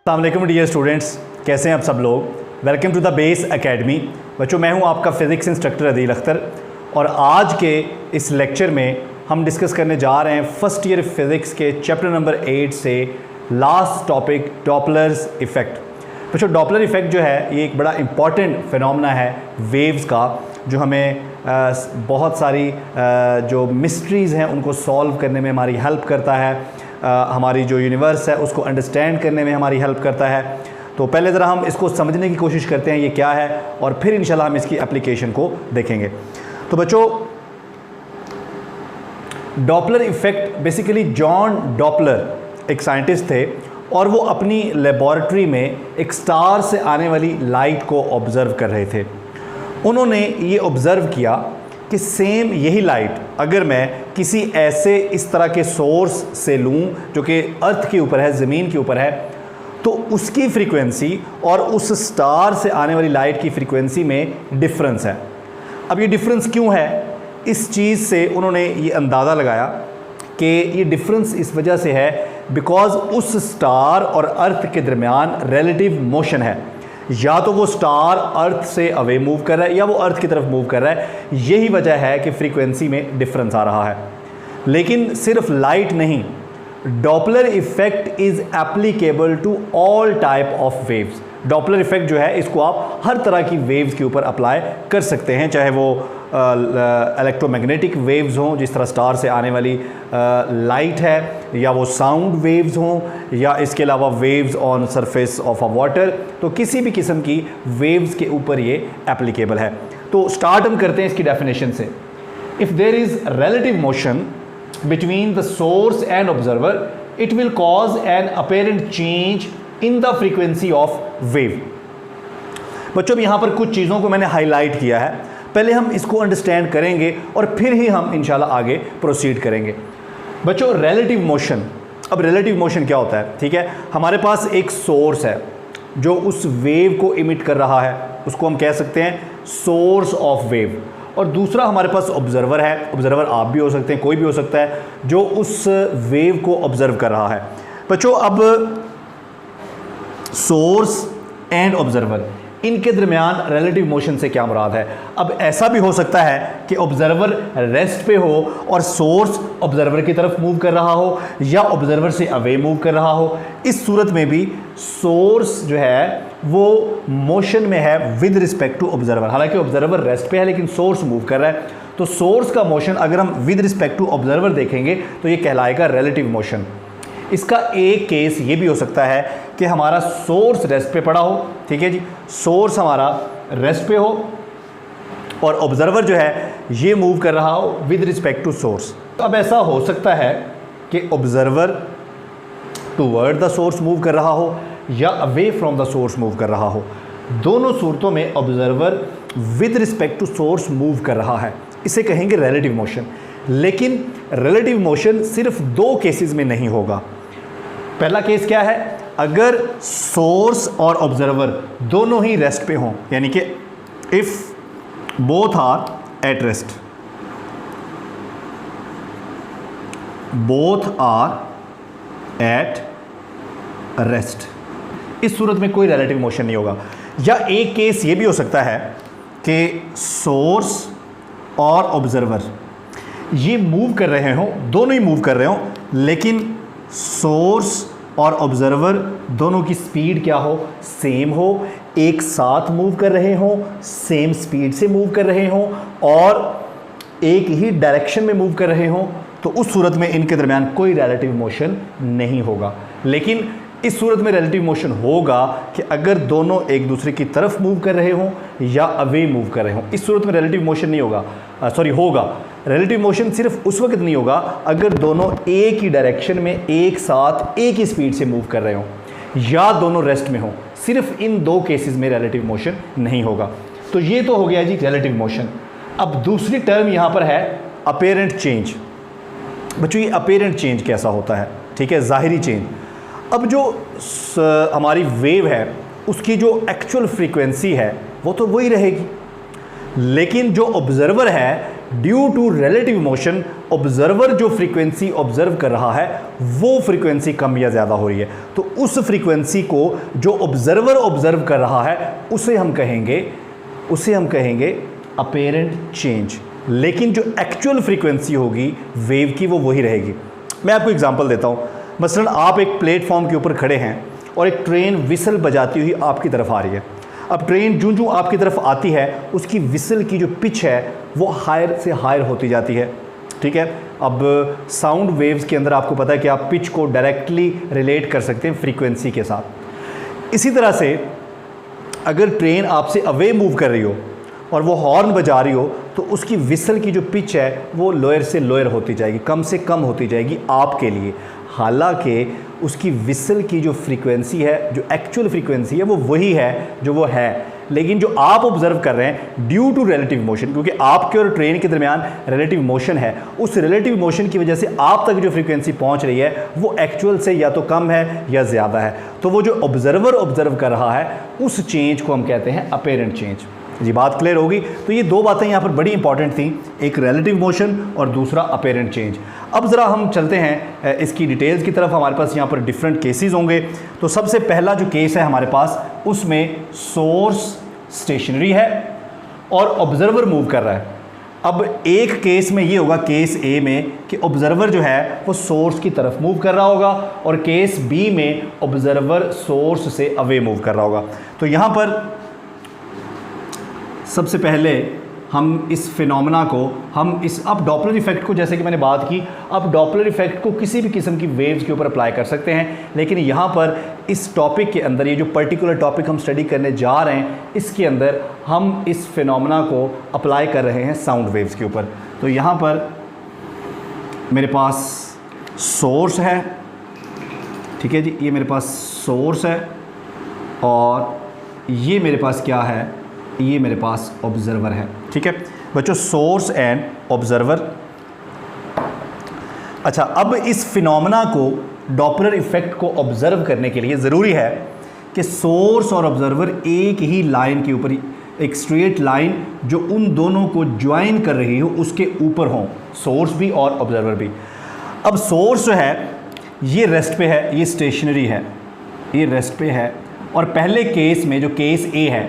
अस्सलाम वालेकुम dear students, कैसे हैं आप सब लोग। Welcome to the base academy. बच्चों, मैं हूं आपका फ़िज़िक्स इंस्ट्रक्टर अदील अख्तर और आज के इस लेक्चर में हम डिस्कस करने जा रहे हैं फर्स्ट ईयर फ़िज़िक्स के चैप्टर नंबर 8 से लास्ट टॉपिक डॉपलर्स इफ़ेक्ट। बच्चों, डॉपलर इफ़ेक्ट जो है ये एक बड़ा इम्पॉर्टेंट फिनोमेना है वेव्स का, जो हमें बहुत सारी जो मिस्ट्रीज़ हैं उनको सॉल्व करने में हमारी हेल्प करता है, हमारी जो यूनिवर्स है उसको अंडरस्टैंड करने में हमारी हेल्प करता है। तो पहले ज़रा हम इसको समझने की कोशिश करते हैं ये क्या है और फिर इंशाल्लाह हम इसकी एप्लीकेशन को देखेंगे। तो बच्चों, Doppler effect basically John Doppler एक साइंटिस्ट थे और वो अपनी लेबॉरेटरी में एक स्टार से आने वाली लाइट को ऑब्ज़र्व कर रहे थे। उन्होंने ये ऑब्ज़र्व किया कि सेम यही लाइट अगर मैं किसी ऐसे इस तरह के सोर्स से लूँ जो कि अर्थ के ऊपर है, ज़मीन के ऊपर है, तो उसकी फ्रीक्वेंसी और उस स्टार से आने वाली लाइट की फ्रीक्वेंसी में डिफरेंस है। अब ये डिफरेंस क्यों है, इस चीज़ से उन्होंने ये अंदाज़ा लगाया कि ये डिफरेंस इस वजह से है बिकॉज़ उस स्टार और अर्थ के दरमियान रिलेटिव मोशन है। या तो वो स्टार अर्थ से अवे मूव कर रहा है या वो अर्थ की तरफ मूव कर रहा है। यही वजह है कि फ्रीक्वेंसी में डिफरेंस आ रहा है। लेकिन सिर्फ लाइट नहीं, Doppler effect is applicable to all type of waves. Doppler effect जो है इसको आप हर तरह की वेव्स के ऊपर अप्लाई कर सकते हैं, चाहे वो इलेक्ट्रोमैग्नेटिक वेव्स हों जिस तरह स्टार से आने वाली लाइट है, या वो साउंड वेव्स हों, या इसके अलावा waves on surface of a water. तो किसी भी किस्म की वेव्स के ऊपर ये एप्लीकेबल है। तो स्टार्ट हम करते हैं इसकी डेफिनेशन से। If there is relative motion between the source and observer, it will cause an apparent change in the frequency of wave। बच्चों, यहाँ पर कुछ चीज़ों को मैंने हाईलाइट किया है, पहले हम इसको अंडरस्टैंड करेंगे और फिर ही हम इंशाल्लाह आगे प्रोसीड करेंगे। बच्चों, रिलेटिव मोशन, अब रिलेटिव मोशन क्या होता है? ठीक है, हमारे पास एक सोर्स है जो उस वेव को इमिट कर रहा है, उसको हम कह सकते हैं सोर्स ऑफ वेव, और दूसरा हमारे पास ऑब्ज़र्वर है। ऑब्ज़र्वर आप भी हो सकते हैं, कोई भी हो सकता है जो उस वेव को ऑब्ज़र्व कर रहा है। बच्चों, अब सोर्स एंड ऑब्ज़र्वर, इनके दरमियान रिलेटिव मोशन से क्या मुराद है? अब ऐसा भी हो सकता है कि ऑब्ज़र्वर रेस्ट पे हो और सोर्स ऑब्ज़र्वर की तरफ मूव कर रहा हो या ऑब्ज़र्वर से अवे मूव कर रहा हो। इस सूरत में भी सोर्स जो है वो मोशन में है विद रिस्पेक्ट टू ऑब्ज़र्वर। हालांकि ऑब्ज़र्वर रेस्ट पे है लेकिन सोर्स मूव कर रहा है, तो सोर्स का मोशन अगर हम विद रिस्पेक्ट टू ऑब्ज़र्वर देखेंगे तो ये कहलाएगा रिलेटिव मोशन। इसका एक केस ये भी हो सकता है कि हमारा सोर्स रेस्ट पे पड़ा हो, ठीक है जी, सोर्स हमारा रेस्ट पे हो और ऑब्ज़र्वर जो है ये मूव कर रहा हो विद रिस्पेक्ट टू सोर्स। अब ऐसा हो सकता है कि observer toward the source move कर रहा हो या away from the source move कर रहा हो। दोनों सूरतों में observer with respect to source move कर रहा है, इसे कहेंगे रिलेटिव मोशन। लेकिन रिलेटिव मोशन सिर्फ दो केसेस में नहीं होगा। पहला केस क्या है? अगर सोर्स और ऑब्ज़र्वर दोनों ही रेस्ट पे हों, यानी कि if both are at rest, both are at rest, इस सूरत में कोई रिलेटिव मोशन नहीं होगा। या एक केस ये भी हो सकता है कि सोर्स और ऑब्ज़र्वर ये मूव कर रहे हों, दोनों ही मूव कर रहे हों, लेकिन सोर्स और ऑब्ज़र्वर दोनों की स्पीड क्या हो? सेम हो, एक साथ मूव कर रहे हों, सेम स्पीड से मूव कर रहे हों और एक ही डायरेक्शन में मूव कर रहे हों। तो उस सूरत में इनके दरमियान कोई रिलेटिव मोशन नहीं होगा। लेकिन इस सूरत में रिलेटिव मोशन होगा कि अगर दोनों एक दूसरे की तरफ मूव कर रहे हों या अवे मूव कर रहे हों। इस सूरत में रिलेटिव मोशन नहीं होगा, होगा। रिलेटिव मोशन सिर्फ उस वक्त नहीं होगा अगर दोनों एक ही डायरेक्शन में एक साथ एक ही स्पीड से मूव कर रहे हों या दोनों रेस्ट में हों। सिर्फ इन दो केसेस में रिलेटिव मोशन नहीं होगा। तो ये तो हो गया जी रिलेटिव मोशन। अब दूसरी टर्म यहाँ पर है अपेरेंट चेंज। बच्चों, ये अपेरेंट चेंज कैसा होता है? ठीक है, ज़ाहिरी चेंज। अब जो हमारी वेव है उसकी जो एक्चुअल फ्रीक्वेंसी है वो तो वही रहेगी, लेकिन जो ऑब्ज़र्वर है due to relative motion observer जो फ्रीक्वेंसी ऑब्जर्व कर रहा है वो फ्रीक्वेंसी कम या ज़्यादा हो रही है, तो उस फ्रीक्वेंसी को जो ऑब्जर्वर ऑब्जर्व कर रहा है उसे हम कहेंगे अपेरेंट चेंज। लेकिन जो एक्चुअल फ्रीक्वेंसी होगी वेव की वो वही रहेगी। मैं आपको एग्जांपल देता हूँ। मसलन आप एक प्लेटफॉर्म के ऊपर खड़े हैं और एक ट्रेन विसल बजाती हुई आपकी तरफ आ रही है। अब ट्रेन जूं जूं आपकी तरफ आती है उसकी विसल की जो पिच है वो हायर से हायर होती जाती है, ठीक है। अब साउंड वेव्स के अंदर आपको पता है कि आप पिच को डायरेक्टली रिलेट कर सकते हैं फ्रीक्वेंसी के साथ। इसी तरह से अगर ट्रेन आपसे अवे मूव कर रही हो और वो हॉर्न बजा रही हो तो उसकी विसल की जो पिच है वो लोअर से लोअर होती जाएगी, कम से कम होती जाएगी आपके लिए। हालांकि उसकी विसल की जो फ्रीक्वेंसी है, जो एक्चुअल फ्रीक्वेंसी है वो वही है जो वो है, लेकिन जो आप ऑब्जर्व कर रहे हैं ड्यू टू रिलेटिव मोशन, क्योंकि आपके और ट्रेन के दरमियान रिलेटिव मोशन है, उस रिलेटिव मोशन की वजह से आप तक जो फ्रीक्वेंसी पहुंच रही है वो एक्चुअल से या तो कम है या ज़्यादा है। तो वो जो ऑब्जर्वर ऑब्जर्व कर रहा है उस चेंज को हम कहते हैं अपेरेंट चेंज। जी बात क्लियर होगी। तो ये दो बातें यहाँ पर बड़ी इंपॉर्टेंट थी, एक रिलेटिव मोशन और दूसरा अपेरेंट चेंज। अब ज़रा हम चलते हैं इसकी डिटेल्स की तरफ। हमारे पास यहाँ पर डिफरेंट केसेस होंगे। तो सबसे पहला जो केस है हमारे पास, उसमें सोर्स स्टेशनरी है और ऑब्जर्वर मूव कर रहा है। अब एक केस में ये होगा, केस ए में, कि ऑब्जर्वर जो है वो सोर्स की तरफ मूव कर रहा होगा और केस बी में ऑब्जर्वर सोर्स से अवे मूव कर रहा होगा। तो यहाँ पर सबसे पहले हम इस फिनोमेना को अब डॉपलर इफेक्ट को, जैसे कि मैंने बात की, अब डॉपलर इफेक्ट को किसी भी किस्म की वेव्स के ऊपर अप्लाई कर सकते हैं। लेकिन यहाँ पर इस टॉपिक के अंदर, ये जो पर्टिकुलर टॉपिक हम स्टडी करने जा रहे हैं, इसके अंदर हम इस फिनोमेना को अप्लाई कर रहे हैं साउंड वेव्स के ऊपर। तो यहाँ पर मेरे पास सोर्स है, ठीक है जी, ये मेरे पास सोर्स है और ये मेरे पास क्या है, ये मेरे पास ऑब्जर्वर है, ठीक है बच्चों, सोर्स एंड ऑब्जर्वर। अच्छा, अब इस फिनोमेना को, डॉपलर इफेक्ट को ऑब्जर्व करने के लिए ज़रूरी है कि सोर्स और ऑब्जर्वर एक ही लाइन के ऊपर, एक स्ट्रेट लाइन जो उन दोनों को ज्वाइन कर रही हो उसके ऊपर हो, सोर्स भी और ऑब्जर्वर भी। अब सोर्स जो है ये रेस्ट पे है, ये स्टेशनरी है, ये रेस्ट पे है। और पहले केस में जो केस ए है,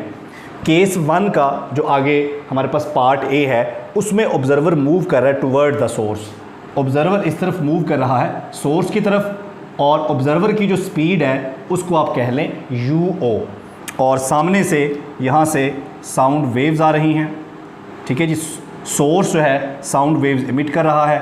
केस 1 का जो आगे हमारे पास पार्ट ए है, उसमें ऑब्जर्वर मूव कर रहा है टुवर्ड द सोर्स। ऑब्जर्वर इस तरफ मूव कर रहा है सोर्स की तरफ, और ऑब्जर्वर की जो स्पीड है उसको आप कह लें यूओ, और सामने से यहाँ से साउंड वेव्स आ रही हैं, ठीक है जी। सोर्स जो है साउंड वेव्स इमिट कर रहा है,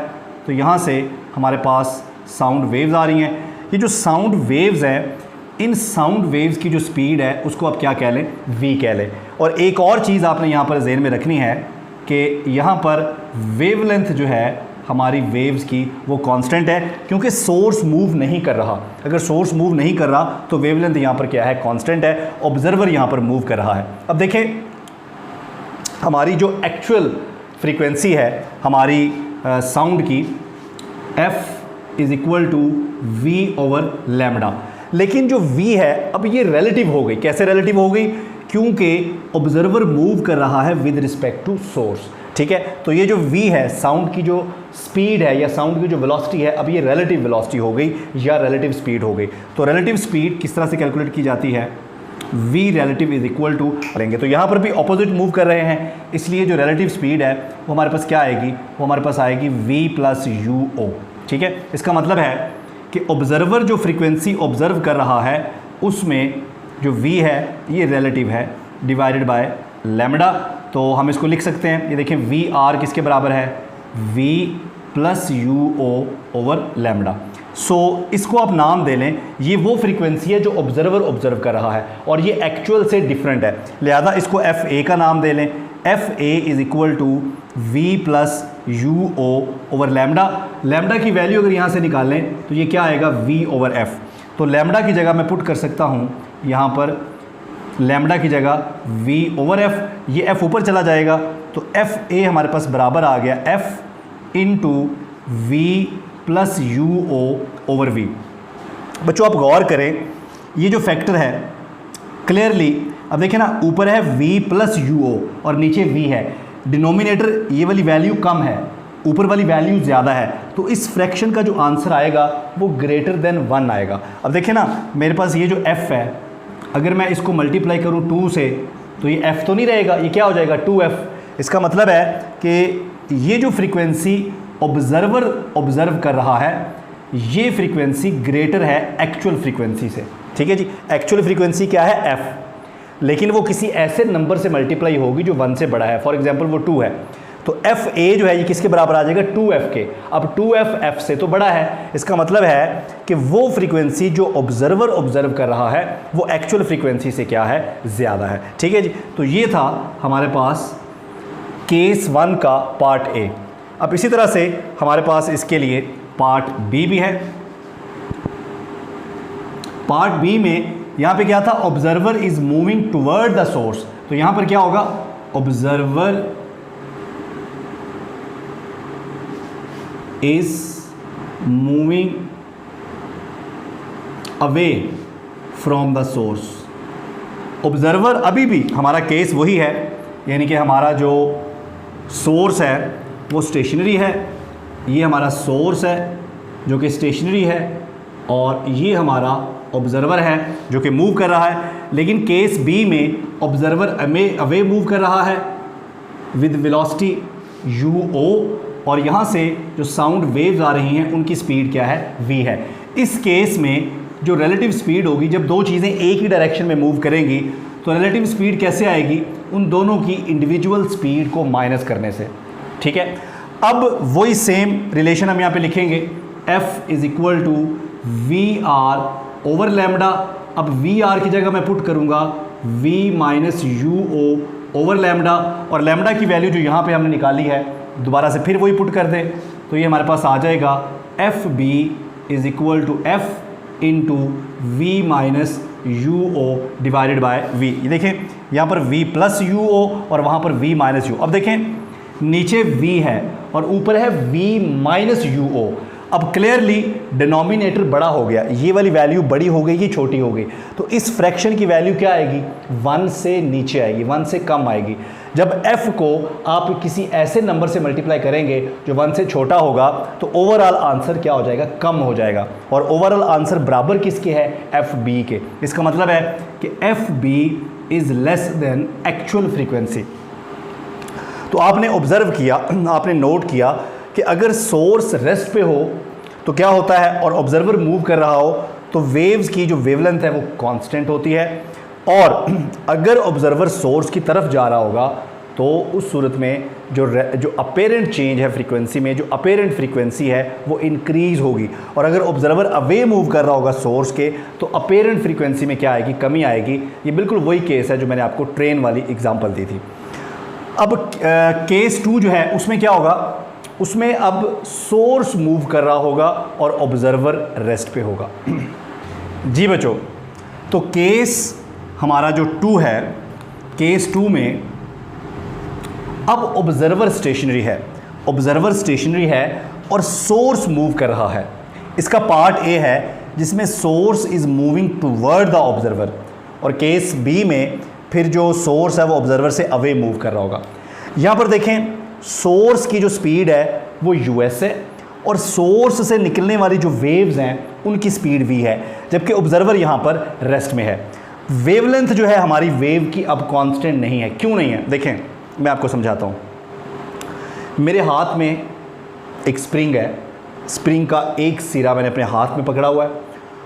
तो यहाँ से हमारे पास साउंड वेव्स आ रही हैं। ये जो साउंड वेव्स हैं, इन साउंड वेव्स की जो स्पीड है उसको आप क्या कह लें, v कह लें। और एक और चीज़ आपने यहाँ पर ज़हन में रखनी है कि यहाँ पर वेवलेंथ जो है हमारी वेव्स की वो कांस्टेंट है, क्योंकि सोर्स मूव नहीं कर रहा। अगर सोर्स मूव नहीं कर रहा तो वेवलेंथ यहाँ पर क्या है, कांस्टेंट है। ऑब्जर्वर यहाँ पर मूव कर रहा है। अब देखें, हमारी जो एक्चुअल फ्रीक्वेंसी है हमारी साउंड की, f is equal to v over lambda. लेकिन जो v है अब ये रिलेटिव हो गई। कैसे रिलेटिव हो गई? क्योंकि ऑब्जर्वर मूव कर रहा है विद रिस्पेक्ट टू सोर्स, ठीक है। तो ये जो v है, साउंड की जो स्पीड है या साउंड की जो वेलोसिटी है, अब ये रिलेटिव वेलोसिटी हो गई या रिलेटिव स्पीड हो गई। तो रिलेटिव स्पीड किस तरह से कैलकुलेट की जाती है, v relative is equal to लेंगे। तो यहाँ पर भी ऑपोजिट मूव कर रहे हैं, इसलिए जो रिलेटिव स्पीड है वो हमारे पास क्या आएगी, वो हमारे पास आएगी v प्लस यूओ, ठीक है। इसका मतलब है कि ऑब्जर्वर जो फ्रीक्वेंसी ऑब्जर्व कर रहा है उसमें जो v है ये रिलेटिव है डिवाइडेड बाय लैम्डा। तो हम इसको लिख सकते हैं, ये देखें वी आर किसके बराबर है, v plus you O over lambda. So इसको आप नाम दे लें, ये वो फ्रीक्वेंसी है जो ऑब्जर्वर ऑब्जर्व कर रहा है और ये एक्चुअल से डिफरेंट है, लिहाजा इसको एफ ए का नाम दे लें। F A is equal to V plus you O over lambda. Lambda की वैल्यू अगर यहाँ से निकालें तो ये क्या आएगा, v ओवर एफ। तो लैम्डा की जगह मैं पुट कर सकता हूँ यहाँ पर, लैम्डा की जगह v ओवर एफ, ये f ऊपर चला जाएगा तो एफ ए हमारे पास बराबर आ गया f into V plus you O over V. बच्चों आप गौर करें, ये जो फैक्टर है क्लियरली, अब देखिए ना, ऊपर है v प्लस यू ओ और नीचे v है, डिनोमिनेटर ये वाली वैल्यू कम है, ऊपर वाली वैल्यू ज़्यादा है, तो इस फ्रैक्शन का जो आंसर आएगा वो ग्रेटर देन 1 आएगा। अब देखिए ना, मेरे पास ये जो f है, अगर मैं इसको मल्टीप्लाई करूँ 2 से तो ये f तो नहीं रहेगा, ये क्या हो जाएगा 2f। इसका मतलब है कि ये जो फ्रीक्वेंसी ऑब्जर्वर ऑब्जर्व कर रहा है ये फ्रीक्वेंसी ग्रेटर है एक्चुअल फ्रीक्वेंसी से। ठीक है जी, एक्चुअल फ्रीक्वेंसी क्या है f, लेकिन वो किसी ऐसे नंबर से मल्टीप्लाई होगी जो 1 से बड़ा है। फॉर एग्जांपल वो 2 है, तो एफ ए जो है ये किसके बराबर आ जाएगा 2f के। अब 2f f से तो बड़ा है, इसका मतलब है कि वो फ्रीक्वेंसी जो ऑब्जर्वर ऑब्जर्व कर रहा है वो एक्चुअल फ्रीक्वेंसी से क्या है, ज़्यादा है। ठीक है जी, तो ये था हमारे पास केस 1 का पार्ट ए। अब इसी तरह से हमारे पास इसके लिए पार्ट बी भी है। पार्ट बी में यहाँ पे क्या था, observer is moving toward the source, तो यहाँ पर क्या होगा, observer is moving away from the source. Observer अभी भी हमारा केस वही है, यानी कि हमारा जो सोर्स है वो स्टेशनरी है, ये हमारा सोर्स है जो कि स्टेशनरी है, और ये हमारा ऑब्जर्वर है जो कि मूव कर रहा है। लेकिन केस बी में ऑब्जर्वर अवे मूव कर रहा है विद वेलोसिटी u0, और यहाँ से जो साउंड वेव्स आ रही हैं उनकी स्पीड क्या है, v है। इस केस में जो रिलेटिव स्पीड होगी, जब दो चीज़ें एक ही डायरेक्शन में मूव करेंगी तो रिलेटिव स्पीड कैसे आएगी, उन दोनों की इंडिविजुअल स्पीड को माइनस करने से। ठीक है, अब वही सेम रिलेशन हम यहाँ पे लिखेंगे, f is equal to V R over lambda. अब वी आर की जगह मैं पुट करूँगा v माइनस यू ओ ओवर लैम्डा, और लैम्डा की वैल्यू जो यहाँ पे हमने निकाली है दोबारा से फिर वही पुट कर दें तो ये हमारे पास आ जाएगा F B is equal to F into V minus U O divided by V. ये देखें यहाँ पर v प्लस यू ओ और वहाँ पर v माइनस यू। अब देखें नीचे v है और ऊपर है v माइनस यू ओ। अब क्लियरली डिनोमिनेटर बड़ा हो गया, ये वाली वैल्यू बड़ी हो गई, ये छोटी हो गई, तो इस फ्रैक्शन की वैल्यू क्या आएगी, 1 से नीचे आएगी, 1 से कम आएगी। जब f को आप किसी ऐसे नंबर से मल्टीप्लाई करेंगे जो 1 से छोटा होगा तो ओवरऑल आंसर क्या हो जाएगा, कम हो जाएगा, और ओवरऑल आंसर बराबर किसके है, एफ बी के। इसका मतलब है कि F B is less than actual frequency. तो आपने ऑब्जर्व किया, आपने नोट किया कि अगर सोर्स रेस्ट पे हो तो क्या होता है, और ऑब्जर्वर मूव कर रहा हो तो वेव्स की जो वेवलेंथ है वो कांस्टेंट होती है, और अगर ऑब्जर्वर सोर्स की तरफ जा रहा होगा तो उस सूरत में जो अपेरेंट चेंज है फ्रीक्वेंसी में, जो अपेरेंट फ्रीक्वेंसी है वो इंक्रीज़ होगी, और अगर ऑब्जर्वर अवे मूव कर रहा होगा सोर्स के तो अपेरेंट फ्रीक्वेंसी में क्या आएगी, कमी आएगी। ये बिल्कुल वही केस है जो मैंने आपको ट्रेन वाली एग्जांपल दी थी। अब केस 2 जो है उसमें क्या होगा, उसमें अब सोर्स मूव कर रहा होगा और ऑब्जर्वर रेस्ट पे होगा। जी बच्चों, तो केस हमारा जो 2 है, केस 2 में अब ऑब्जर्वर स्टेशनरी है, ऑब्जर्वर स्टेशनरी है और सोर्स मूव कर रहा है। इसका पार्ट ए है जिसमें source is moving toward the observer, और केस बी में फिर जो सोर्स है वो ऑब्जर्वर से अवे मूव कर रहा होगा। यहाँ पर देखें सोर्स की जो स्पीड है वो यूएस है, और सोर्स से निकलने वाली जो वेव्स हैं उनकी स्पीड वी है, जबकि ऑब्जर्वर यहाँ पर रेस्ट में है। वेवलेंथ जो है हमारी वेव की अब कांस्टेंट नहीं है। क्यों नहीं है, देखें मैं आपको समझाता हूँ। मेरे हाथ में एक स्प्रिंग है, स्प्रिंग का एक सिरा मैंने अपने हाथ में पकड़ा हुआ है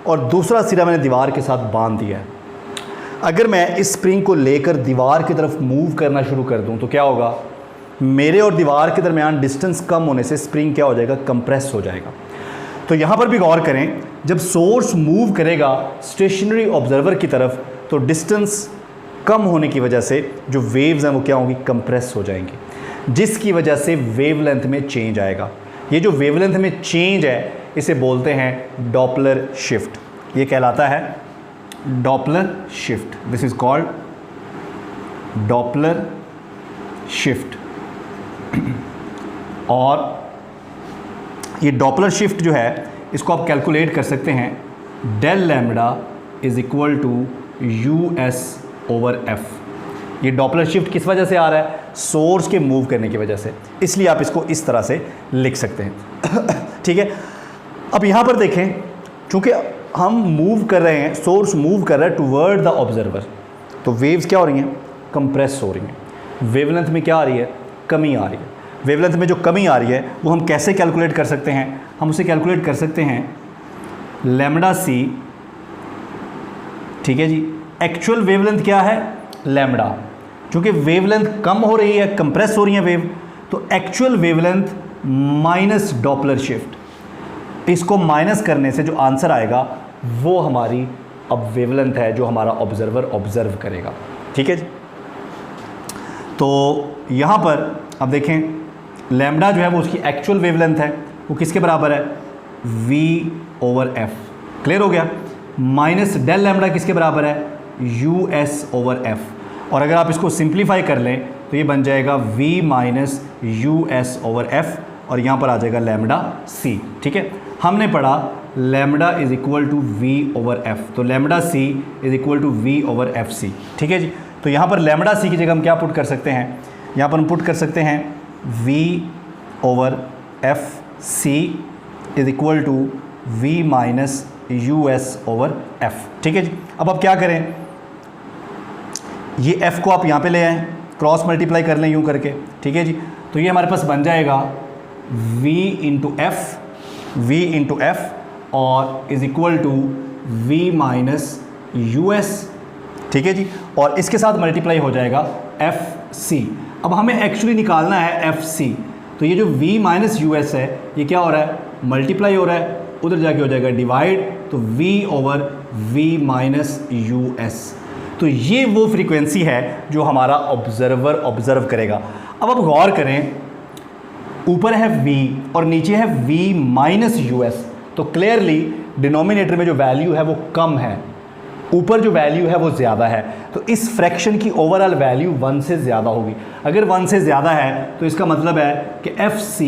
और दूसरा सिरा मैंने दीवार के साथ बांध दिया है। अगर मैं इस स्प्रिंग को लेकर दीवार की तरफ मूव करना शुरू कर दूं तो क्या होगा, मेरे और दीवार के दरमियान डिस्टेंस कम होने से स्प्रिंग क्या हो जाएगा, कंप्रेस हो जाएगा। तो यहाँ पर भी गौर करें, जब सोर्स मूव करेगा स्टेशनरी ऑब्जर्वर की तरफ तो डिस्टेंस कम होने की वजह से जो वेव्स हैं वो क्या होंगी, कंप्रेस हो जाएंगी, जिसकी वजह से वेवलेंथ में चेंज आएगा। ये जो वेवलेंथ में चेंज है इसे बोलते हैं डॉपलर शिफ्ट। ये कहलाता है Doppler shift. This is called Doppler shift. और ये डॉपलर शिफ्ट जो है इसको आप कैलकुलेट कर सकते हैं, del lambda is equal to U S over F. ये डॉपलर शिफ्ट किस वजह से आ रहा है, सोर्स के मूव करने की वजह से, इसलिए आप इसको इस तरह से लिख सकते हैं। ठीक है, अब यहाँ पर देखें, चूँकि हम मूव कर रहे हैं, सोर्स मूव कर रहा है टुवर्ड द ऑब्जर्वर, तो वेव्स क्या हो रही हैं, कंप्रेस हो रही हैं। वेवलेंथ में क्या आ रही है, कमी आ रही है। वेवलेंथ में जो कमी आ रही है वो हम कैसे कैलकुलेट कर सकते हैं, हम उसे कैलकुलेट कर सकते हैं लैम्डा सी, ठीक है जी। एक्चुअल वेवलेंथ क्या है, लैम्डा, क्योंकि वेवलेंथ कम हो रही है, कंप्रेस हो रही है वेव, तो actual wavelength minus Doppler shift, इसको माइनस करने से जो आंसर आएगा वो हमारी अब वेवलेंथ है जो हमारा ऑब्जर्वर ऑब्जर्व करेगा। ठीक है जी। तो यहाँ पर अब देखें, लैम्डा जो है वो उसकी एक्चुअल वेवलेंथ है, वो किसके बराबर है, v/f, क्लियर हो गया। माइनस डेल लैम्डा किसके बराबर है, us/f, और अगर आप इसको सिंप्लीफाई कर लें तो ये बन जाएगा v - us/f, और यहाँ पर आ जाएगा लैम्डा c। ठीक है, हमने पढ़ा lambda is equal to v/f, तो lambda c is equal to v/fc। ठीक है जी। तो यहाँ पर लैम्डा c की जगह हम क्या पुट कर सकते हैं, यहाँ पर हम पुट कर सकते हैं v/fc is equal to v - us/f। ठीक है जी। अब आप क्या करें, ये f को आप यहाँ पे ले आएँ, क्रॉस मल्टीप्लाई कर लें यूँ करके। ठीक है जी। तो ये हमारे पास बन जाएगा v इंटू f और is equal to v - us। ठीक है जी। और इसके साथ मल्टीप्लाई हो जाएगा fc। अब हमें एक्चुअली निकालना है fc, तो ये जो v - us है ये क्या हो रहा है, मल्टीप्लाई हो रहा है, उधर जाके हो जाएगा डिवाइड, तो v/v - us। तो ये वो फ्रीक्वेंसी है जो हमारा ऑब्जर्वर ऑब्जर्व करेगा। अब आप गौर करें, ऊपर है v और नीचे है v - us, तो क्लियरली डिनोमिनेटर में जो वैल्यू है वो कम है, ऊपर जो वैल्यू है वो ज़्यादा है, तो इस फ्रैक्शन की ओवरऑल वैल्यू 1 से ज़्यादा होगी। अगर 1 से ज़्यादा है तो इसका मतलब है कि fc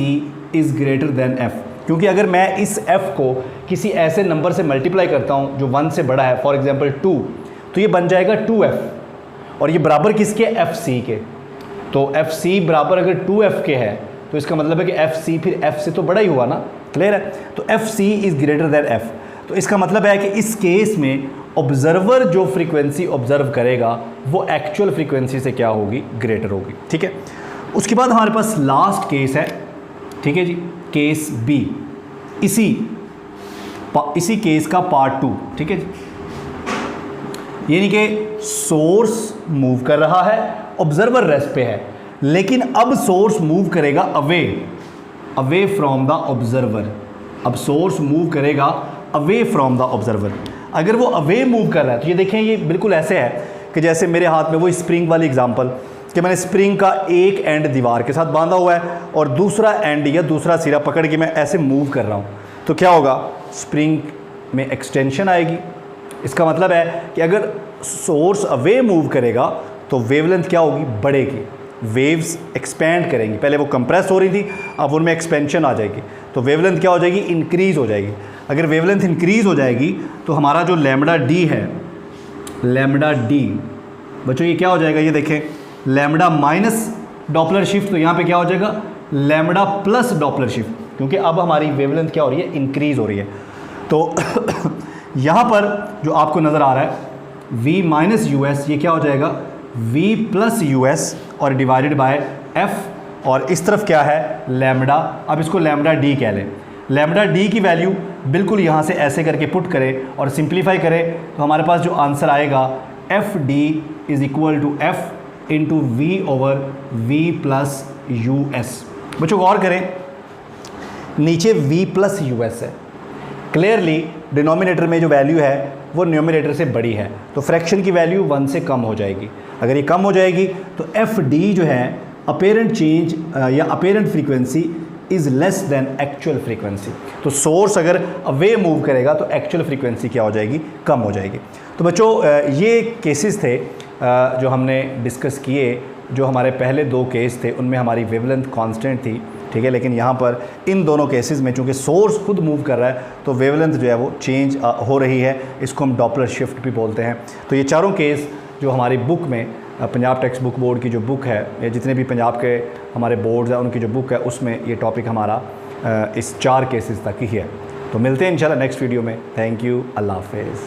is greater than f, क्योंकि अगर मैं इस f को किसी ऐसे नंबर से मल्टीप्लाई करता हूँ जो 1 से बड़ा है, फॉर एग्जांपल 2, तो ये बन जाएगा 2f, और ये बराबर किसके, fc के। तो fc बराबर अगर 2f के है तो इसका मतलब है कि fc फिर f से तो बड़ा ही हुआ ना, क्लियर है। तो fc is greater than f, तो इसका मतलब है कि इस केस में ऑब्जर्वर जो फ्रीक्वेंसी ऑब्जर्व करेगा वो एक्चुअल फ्रीक्वेंसी से क्या होगी, ग्रेटर होगी। ठीक है। उसके बाद हमारे पास लास्ट केस है, ठीक है जी, केस बी, इसी केस का पार्ट 2। ठीक है जी, यानी कि सोर्स मूव कर रहा है, ऑब्जर्वर रेस्ट पे है, लेकिन अब सोर्स मूव करेगा अवे फ्रॉम द ऑब्जर्वर। अब सोर्स मूव करेगा अवे फ्रॉम द ऑब्जर्वर। अगर वो अवे मूव कर रहा है तो ये देखें, ये बिल्कुल ऐसे है कि जैसे मेरे हाथ में वो स्प्रिंग वाली एग्जांपल, कि मैंने स्प्रिंग का एक एंड दीवार के साथ बांधा हुआ है और दूसरा एंड या दूसरा सिरा पकड़ के मैं ऐसे मूव कर रहा हूँ, तो क्या होगा, स्प्रिंग में एक्सटेंशन आएगी। इसका मतलब है कि अगर सोर्स अवे मूव करेगा तो वेवलेंथ क्या होगी, बढ़ेगी, वेव्स एक्सपैंड करेंगी। पहले वो कंप्रेस हो रही थी, अब उनमें एक्सपेंशन आ जाएगी, तो वेवलेंथ क्या हो जाएगी, इंक्रीज़ हो जाएगी। अगर वेवलेंथ इंक्रीज़ हो जाएगी तो हमारा जो लैम्डा डी है, लैम्डा डी बच्चों ये क्या हो जाएगा, ये देखें, लैम्डा माइनस डॉपलर शिफ्ट, तो यहाँ पे क्या हो जाएगा, लैम्डा प्लस डॉपलर शिफ्ट, क्योंकि अब हमारी वेवलेंथ क्या हो रही है, इंक्रीज़ हो रही है। तो यहाँ पर जो आपको नज़र आ रहा है v - us, ये क्या हो जाएगा, v + us और डिवाइडेड बाय f, और इस तरफ क्या है, लैम्डा। अब इसको लैम्डा डी कह लें। लैम्डा डी की वैल्यू बिल्कुल यहाँ से ऐसे करके पुट करें और सिंप्लीफाई करें, तो हमारे पास जो आंसर आएगा fd is equal to f into v/v + us। बच्चों गौर करें, नीचे v + us है, क्लियरली डिनोमिनेटर में जो वैल्यू है वो न्यूमरेटर से बड़ी है, तो फ्रैक्शन की वैल्यू 1 से कम हो जाएगी। अगर ये कम हो जाएगी तो fd जो है अपेरेंट चेंज या apparent frequency is less than actual frequency. तो सोर्स अगर अवे मूव करेगा तो एक्चुअल फ्रीक्वेंसी क्या हो जाएगी, कम हो जाएगी। तो बच्चों ये केसेस थे जो हमने डिस्कस किए। जो हमारे पहले 2 केस थे उनमें हमारी वेवलेंथ कांस्टेंट थी, ठीक है, लेकिन यहाँ पर इन दोनों केसेस में चूँकि सोर्स खुद मूव कर रहा है तो वेवलेंथ जो है वो चेंज हो रही है, इसको हम डॉपलर शिफ्ट भी बोलते हैं। तो ये चारों केस जो हमारी बुक में पंजाब टेक्स्ट बुक बोर्ड की जो बुक है, या जितने भी पंजाब के हमारे बोर्ड्स हैं उनकी जो बुक है, उसमें ये टॉपिक हमारा इस 4 केसेस तक ही है। तो मिलते हैं इंशाल्लाह नेक्स्ट वीडियो में। थैंक यू, अल्लाह हाफ़िज़।